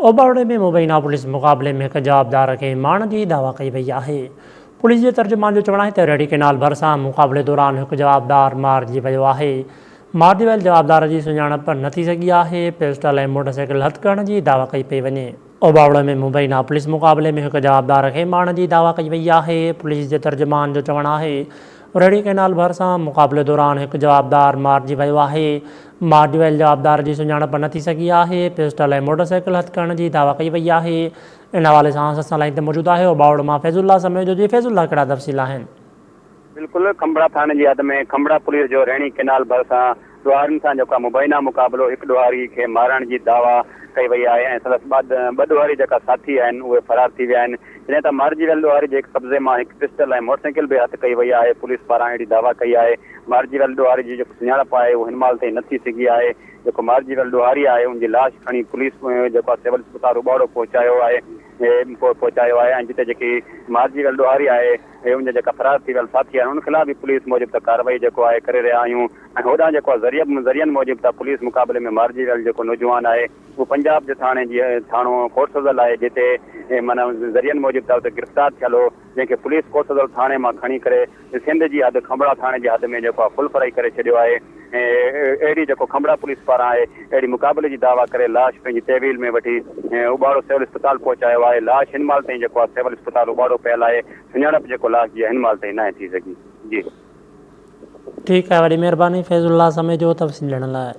ओबाड़े में मुबैना पुलिस मुक़ाबले में एक जवाबदार खे मारण जी दावा कई वई आहे। पुलिस जे तर्जुमान जो चवणु आहे त रेहड़ी केनाल भरिसां मुक़ाबले दौरान हिकु जवाबदार मारिजी वियो आहे। मारिजी वियल जवाबदार जी सुञाणप न थी सघी आहे। पिस्टल ऐं मोटरसाइकिल हथ करण जी दावा कई पई वञे। ओबाड़े में मुबैना पुलिस मुक़ाबले में हिकु जवाबदार खे मारण जी दावा कई वई आहे। पुलिस जे तर्जुमान जो चवणु आहे रेहड़ी केनाल भरिसां मुक़ाबले दौरान हिकु जवाबदार मारिजी वियो आहे। मारिजी वियल जवाबदार जी सुञाणप न थी सघी आहे। पिस्टल ऐं मोटरसाइकिल हथ करण जी दावा कई वई आहे। इन हवाले सां असां लाइन ते मौजूदु आहे ओबाड़े मां फैज़ुल्ला समय जो। जी फैज़ुल्ला, कहिड़ा तफ़सील आहिनि? बिल्कुलु, खंबड़ा थाने जी हद में खंबड़ा पुलिस जो रेहड़ी केनाल भरिसां ॾुहारियुनि सां जेका मुबैना मुक़ाबिलो हिकु ॾुहारी खे मारण जी दावा कई वई आहे ऐं संदसि ॿ ॾुहारी जेका साथी आहिनि उहे फरार थी विया आहिनि। जॾहिं त मारिजी वियल ॾुहारी जे कब्ज़े मां हिकु पिस्टल ऐं मोटरसाइकिल बि हथु कई वई आहे। पुलिस पारां अहिड़ी दावा कई आहे। मारिजी वियल ॾुहारी जी जेको सुञाणप आहे उहो हिन महिल ताईं न थी सघी आहे। जेको मारिजी वियल ॾुहारी आहे उनजी लाश खणी पुलिस जेको आहे सिविल अस्पताल उबाड़ो पहुचायो आहे ऐं जिते जेकी मारिजी वियल ॾुहारी आहे ऐं उनजा जेका फरार थी वियल साथी आहिनि उन ख़िलाफ़ बि पुलिस मूजिबि त कार्रवाई जेको आहे करे रहिया आहियूं। ऐं होॾां जेको आहे ज़रियनि मूजिबि त पुलिस मुक़ाबले में मारिजी वियल जेको नौजवान आहे उहो पंजाब जे थाणो कोट सज़ल आहे, जिते माना ज़रियनि मूजिबि त उते गिरफ़्तार थियल हो, जंहिंखे पुलिस कोट सज़ल थाणे मां खणी करे सिंध जी हद खंबड़ा थाणे जी हद में जेको आहे फुल फ्राई करे छॾियो आहे। ऐं अहिड़ी जेको खंबड़ा पुलिस पारां आहे अहिड़ी मुक़ाबले जी दावा करे लाश पंहिंजी तहवील में वठी उबाड़ो सिविल अस्पताल पहुचायो आहे। लाश हिन महिल ताईं जेको आहे सिविल अस्पताल उबाड़ो पियल आहे। सुञाणप जेको लाश जी हिन महिल ताईं न थी सघी। जी ठीकु आहे, वॾी महिरबानी फैज़ुल्ला समय जो तफ़सील ॾियण लाइ।